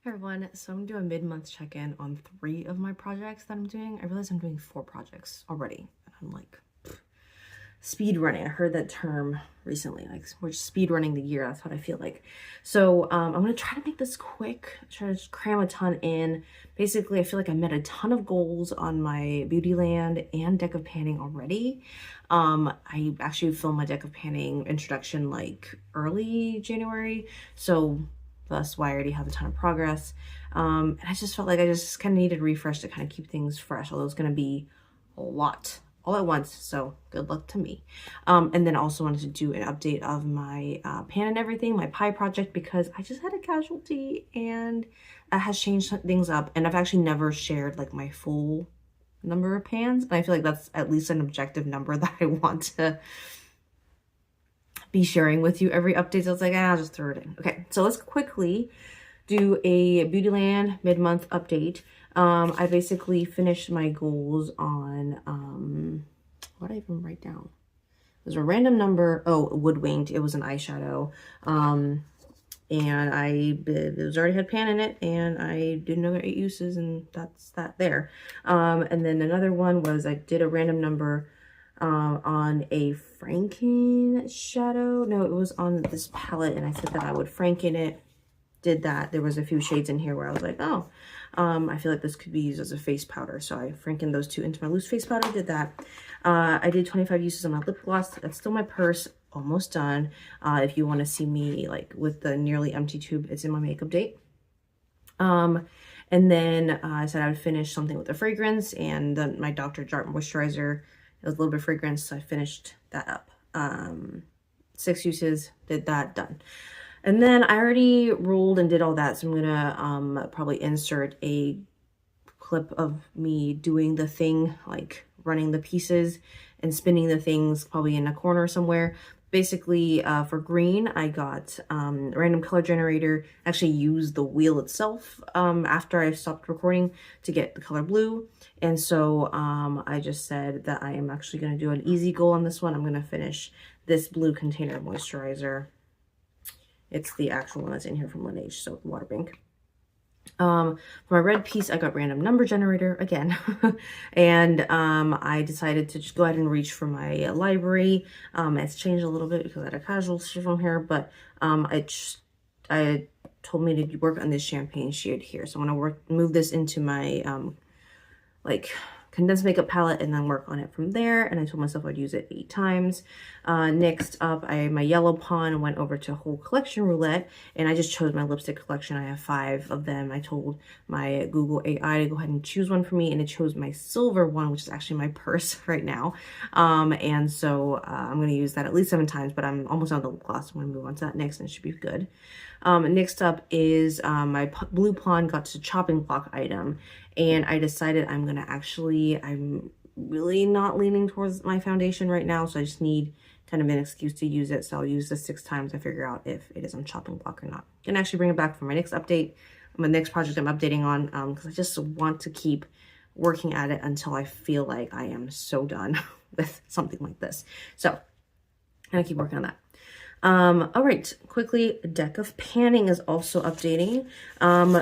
Hey everyone, so I'm gonna do a mid-month check-in on 3 of my projects that I'm doing. I realize I'm doing 4 projects already. I'm like, speed running. I heard that term recently, like we're just speed running the year. That's what I feel like. So I'm gonna try to make this quick, try to just cram a ton in. Basically, I feel like I met a ton of goals on my Beautyland and deck of panning already. I actually filmed my deck of panning introduction like early January, so that's why I already have a ton of progress. And I just felt like I just kind of needed a refresh to kind of keep things fresh, although it's going to be a lot all at once, so good luck to me. And then also wanted to do an update of my pan and everything, my pie project, because I just had a casualty and it has changed things up. And I've actually never shared like my full number of pans, and I feel like that's at least an objective number that I want to be sharing with you every update. So it's like, I'll just throw it in. Okay, so let's quickly do a Beautyland mid-month update. I basically finished my goals on, what did I even write down? There's a random number. Oh, Woodwinged. It was an eyeshadow. And it was already had pan in it, and I did another 8 uses, and that's that there. And then another one was I did a random number on a Franken shadow. No, it was on this palette, and I said that I would Franken it. Did that. There was a few shades in here where I was like, oh, I feel like this could be used as a face powder. So I Frankened those 2 into my loose face powder, did that. I did 25 uses on my lip gloss. That's still my purse, almost done. If you want to see me like with the nearly empty tube, it's in my makeup date. And then I said I would finish something with a fragrance, and then my Dr. Jart moisturizer. It was a little bit of fragrance, so I finished that up. 6 uses, did that, done. And then I already rolled and did all that, so I'm gonna probably insert a clip of me doing the thing, like running the pieces and spinning the things probably in a corner somewhere. Basically, for green, I got a random color generator, actually used the wheel itself after I stopped recording to get the color blue. And so I just said that I am actually going to do an easy goal on this one. I'm going to finish this blue container moisturizer. It's the actual one that's in here from Laneige, so Water Bank. For my red piece, I got random number generator again. And I decided to just go ahead and reach for my library. It's changed a little bit because I had a casual from here, but I told me to work on this champagne shade here. So I'm going to move this into my like condensed makeup palette and then work on it from there. And I told myself I'd use it 8 times. Next up, my yellow pawn went over to whole collection roulette, and I just chose my lipstick collection. I have 5 of them. I told my Google AI to go ahead and choose one for me, and it chose my silver one, which is actually my purse right now. And so I'm going to use that at least 7 times, but I'm almost on the lip gloss. I'm going to move on to that next, and it should be good. Next up is my blue pawn got to chopping block item, and I decided I'm really not leaning towards my foundation right now, so I just need kind of an excuse to use it. So I'll use this 6 times to figure out if it is on chopping block or not. And actually bring it back for my next update, my next project I'm updating on, because I just want to keep working at it until I feel like I am so done with something like this. So I'm gonna keep working on that. All right, quickly, deck of panning is also updating.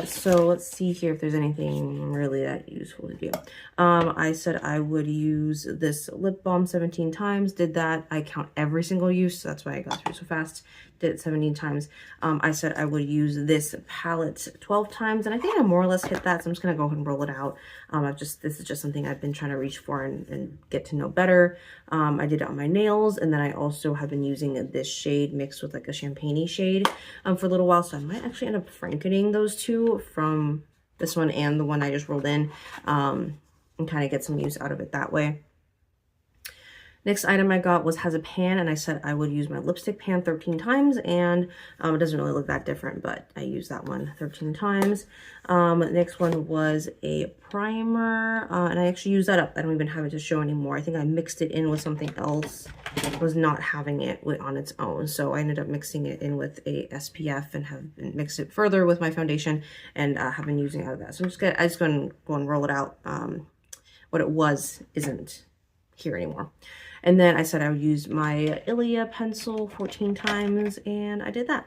So let's see here if there's anything really that useful to do. I said I would use this lip balm 17 times, did that. I count every single use, so that's why I got through so fast. Did it 17 times. I said I would use this palette 12 times, and I think I more or less hit that, so I'm just gonna go ahead and roll it out. This is just something I've been trying to reach for and get to know better. I did it on my nails, and then I also have been using this shade mixed with like a champagne-y shade for a little while, so I might actually end up frankening those 2 from this one and the one I just rolled in, and kind of get some use out of it that way. Next item I got has a pan, and I said I would use my lipstick pan 13 times, and it doesn't really look that different, but I used that one 13 times. Next one was a primer, and I actually used that up. I don't even have it to show anymore. I think I mixed it in with something else. I was not having it on its own, so I ended up mixing it in with a SPF and have mixed it further with my foundation, and have been using out of that. So I'm just gonna go and roll it out. What it isn't here anymore. And then I said I would use my Ilia pencil 14 times, and I did that.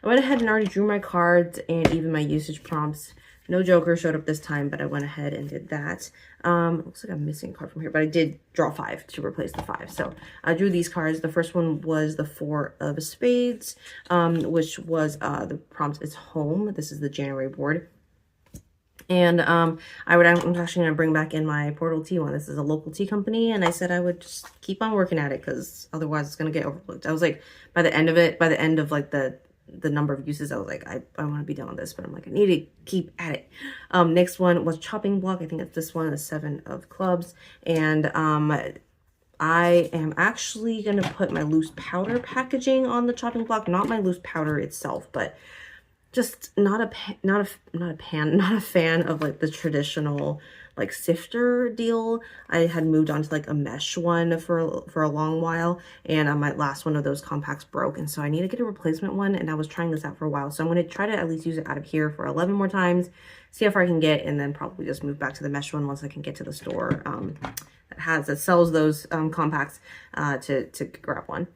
I went ahead and already drew my cards and even my usage prompts. No Joker showed up this time, but I went ahead and did that. Looks like I'm missing a card from here, but I did draw 5 to replace the 5. So I drew these cards. The first one was the 4 of Spades, which was the prompt is home. This is the January board. And I'm actually going to bring back in my Portal Tea one. This is a local tea company, and I said I would just keep on working at it because otherwise it's going to get overlooked. I was like, by the end of like the number of uses, I was like, I want to be done with this, but I'm like, I need to keep at it. Next one was chopping block. I think it's this one, the 7 of clubs. And I am actually going to put my loose powder packaging on the chopping block, not my loose powder itself, but just not a fan of like the traditional like sifter deal. I had moved on to like a mesh one for a long while, and my last one of those compacts broke, and so I need to get a replacement one, and I was trying this out for a while, so I'm going to try to at least use it out of here for 11 more times, see how far I can get, and then probably just move back to the mesh one once I can get to the store that sells those compacts to grab one.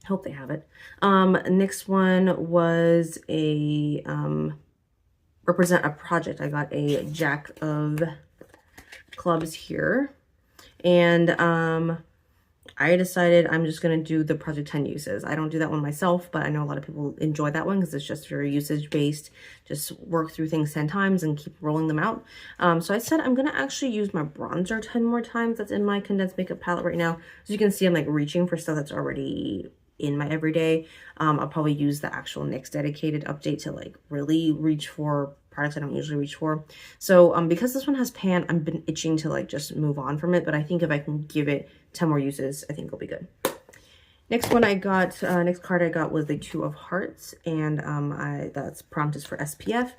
Hope they have it. Next one was a represent a project. I got a Jack of clubs here, and I decided I'm just going to do the project 10 uses. I don't do that one myself, but I know a lot of people enjoy that one because it's just very usage based. Just work through things 10 times and keep rolling them out. So I said I'm going to actually use my bronzer 10 more times. That's in my condensed makeup palette right now. As you can see, I'm like reaching for stuff that's already in my everyday. I'll probably use the actual NYX dedicated update to like really reach for products I don't usually reach for. So because this one has pan, I've been itching to like just move on from it, but I think if I can give it 10 more uses, I think it'll be good. Next one I got, next card I got was the 2 of Hearts, and that's prompt is for SPF.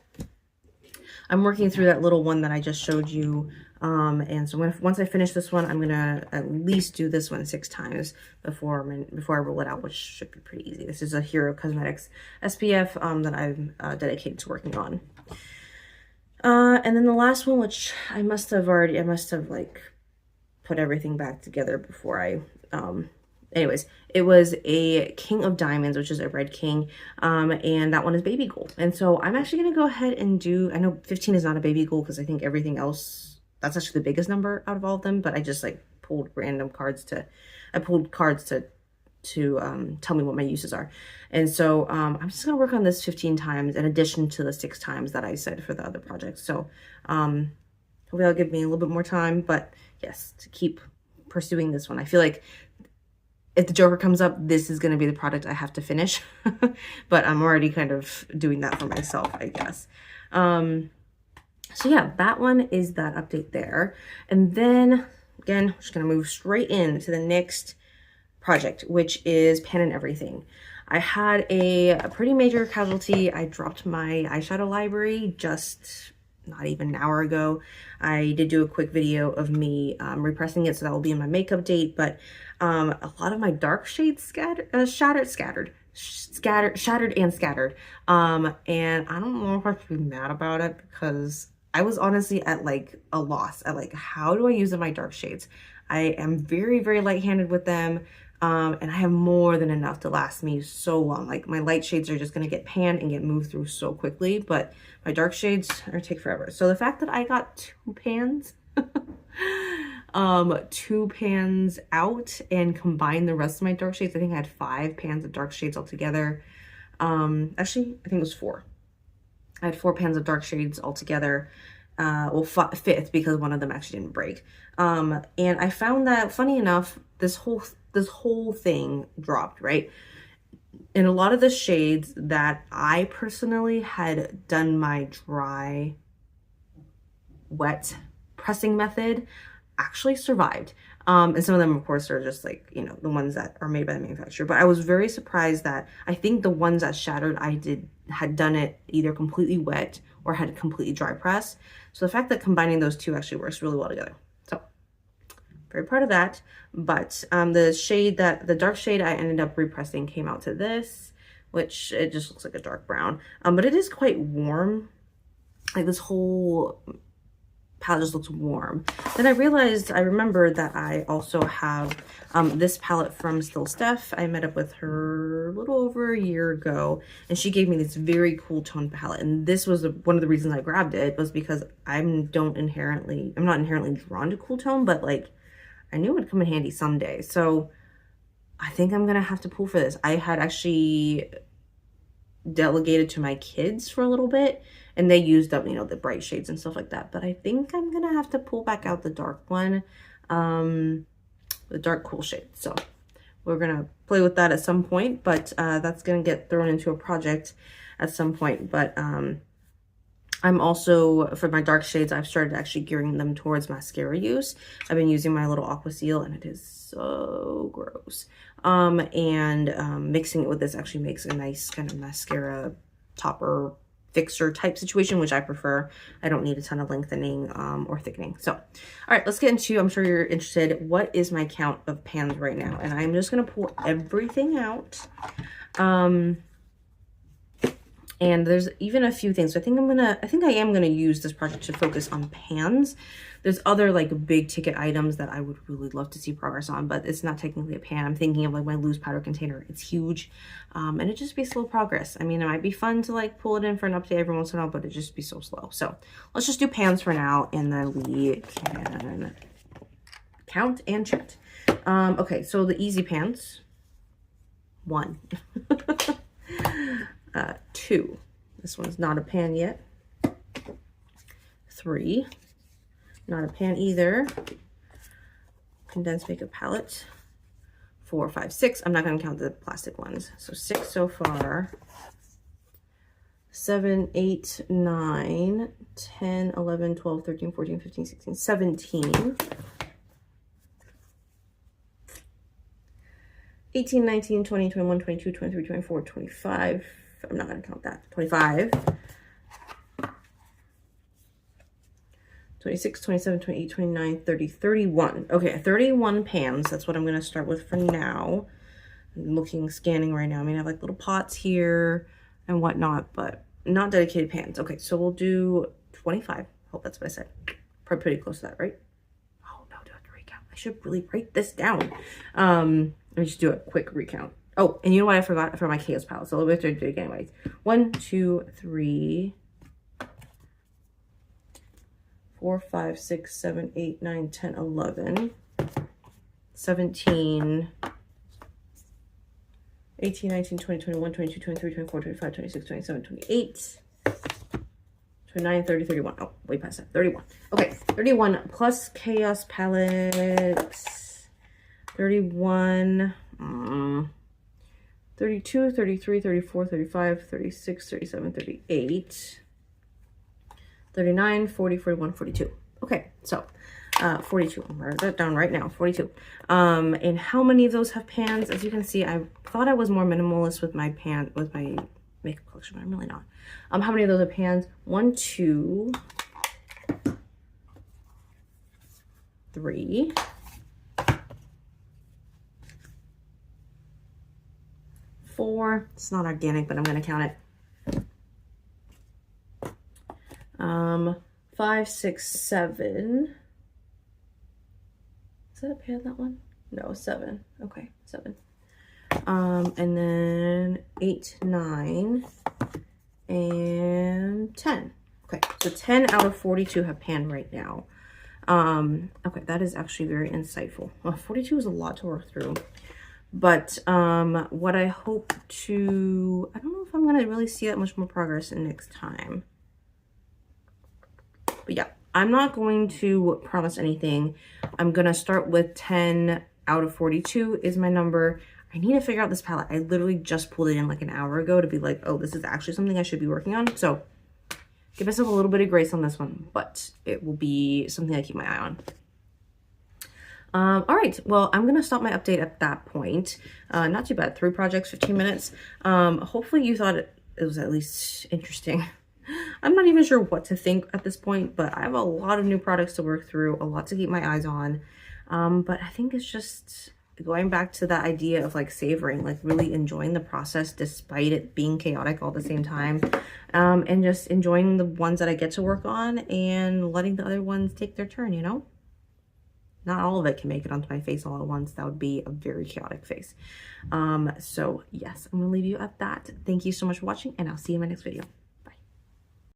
I'm working through that little one that I just showed you. And so once I finish this one, I'm gonna at least do this one 6 times before I roll it out, which should be pretty easy. This is a Hero Cosmetics SPF that I'm dedicated to working on. And then the last one, which I must have like put everything back together before I anyways, it was a King of Diamonds, which is a red king, and that one is baby gold. And so I'm actually going to go ahead and do, I know 15 is not a baby gold because I think everything else, that's actually the biggest number out of all of them, but I just like pulled random cards to tell me what my uses are. And so I'm just going to work on this 15 times in addition to the 6 times that I said for the other projects. So hopefully that'll give me a little bit more time, but yes, to keep pursuing this one. I feel like if the Joker comes up, this is going to be the product I have to finish. But I'm already kind of doing that for myself, I guess. So yeah, that one is that update there. And then, again, I'm just going to move straight into the next project, which is Pan and Everything. I had a pretty major casualty. I dropped my eyeshadow library just not even an hour ago. I did do a quick video of me repressing it, so that will be in my makeup date, but a lot of my dark shades shattered and scattered. And I don't know if I should be mad about it because I was honestly at like a loss at like, how do I use my dark shades? I am very, very light-handed with them. And I have more than enough to last me so long. Like my light shades are just going to get panned and get moved through so quickly, but my dark shades are going to take forever. So the fact that I got 2 pans, 2 pans out and combined the rest of my dark shades, I think I had 5 pans of dark shades altogether. Actually, I think it was 4. I had 4 pans of dark shades altogether. Well, 5th because one of them actually didn't break. And I found that, funny enough, this whole thing dropped, right? And a lot of the shades that I personally had done my dry, wet pressing method actually survived. And some of them, of course, are just like, you know, the ones that are made by the manufacturer. But I was very surprised that I think the ones that shattered, had done it either completely wet or had completely dry press. So the fact that combining those two actually works really well together. So very proud of that. But the dark shade I ended up repressing came out to this, which it just looks like a dark brown. But it is quite warm. Like this whole palette just looks warm. Then I remembered that I also have this palette from Still Steph. I met up with her a little over a year ago, and she gave me this very cool tone palette. And this was one of the reasons I grabbed it, was because I'm not inherently drawn to cool tone, but like I knew it would come in handy someday. So I think I'm gonna have to pull for this. I had actually delegated to my kids for a little bit, and they used up, you know, the bright shades and stuff like that. But I think I'm gonna have to pull back out the dark one, the dark cool shade. So we're gonna play with that at some point, but that's gonna get thrown into a project at some point. But I'm also, for my dark shades, I've started actually gearing them towards mascara use. I've been using my little Aqua Seal, and it is so gross. Mixing it with this actually makes a nice kind of mascara topper fixer type situation, which I prefer. I don't need a ton of lengthening or thickening. So, all right, let's get into, I'm sure you're interested, what is my count of pans right now? And I'm just going to pull everything out. And there's even a few things. So I think I am gonna use this project to focus on pans. There's other like big ticket items that I would really love to see progress on, but it's not technically a pan. I'm thinking of like my loose powder container. It's huge, and it just be slow progress. I mean, it might be fun to like pull it in for an update every once in a while, but it just be so slow. So let's just do pans for now, and then we can count and chat. Okay, so the easy pans. 1. 2. This one's not a pan yet. 3. Not a pan either. Condensed makeup palette. 4, 5, 6. I'm not going to count the plastic ones. So 6 so far. 7, 8, 9, 10, 11, 12, 13, 14, 15, 16, 17. 18, 19, 20, 21, 22, 23, 24, 25. I'm not going to count that. 25. 26, 27, 28, 29, 30, 31. Okay, 31 pans. That's what I'm going to start with for now. I'm scanning right now. I mean, I have like little pots here and whatnot, but not dedicated pans. Okay, so we'll do 25. Hope that's what I said. Probably pretty close to that, right? Oh, no, do I have to recount? I should really write this down. Let me just do a quick recount. Oh, and you know what I forgot for my chaos palette? So we'll have to do it anyways. 1, 2, 3, 4, 5, 6, 7, 8, 9, 10, 11, 17, 18, 19, 20, 21, 22, 23, 24, 25, 26, 27, 28, 29, 30, 31. Oh, way past that. 31. Okay, 31 plus chaos palettes. 31. 32, 33, 34, 35, 36, 37, 38, 39, 40, 41, 42. Okay, so 42. I'm writing that down right now. 42. And how many of those have pans? As you can see, I thought I was more minimalist with my makeup collection, but I'm really not. How many of those are pans? 1, 2, 3, 4. It's not organic, but I'm going to count it. 5, 6, 7. Is that a pan, that one? No, 7. Okay, 7. And then 8, 9, and 10. Okay, so 10 out of 42 have pan right now. Okay, that is actually very insightful. 42 is a lot to work through. But what I hope to, I don't know if I'm going to really see that much more progress in next time. But yeah, I'm not going to promise anything. I'm going to start with 10 out of 42 is my number. I need to figure out this palette. I literally just pulled it in like an hour ago to be like, oh, this is actually something I should be working on. So give myself a little bit of grace on this one, but it will be something I keep my eye on. All right, well, I'm gonna stop my update at that point. Not too bad, 3 projects, 15 minutes. Hopefully you thought it was at least interesting. I'm not even sure what to think at this point, but I have a lot of new products to work through, a lot to keep my eyes on. But I think it's going back to that idea of like savoring, like really enjoying the process despite it being chaotic all at the same time, and just enjoying the ones that I get to work on and letting the other ones take their turn, you know? Not all of it can make it onto my face all at once. That would be a very chaotic face. So yes, I'm gonna leave you at that. Thank you so much for watching, and I'll see you in my next video.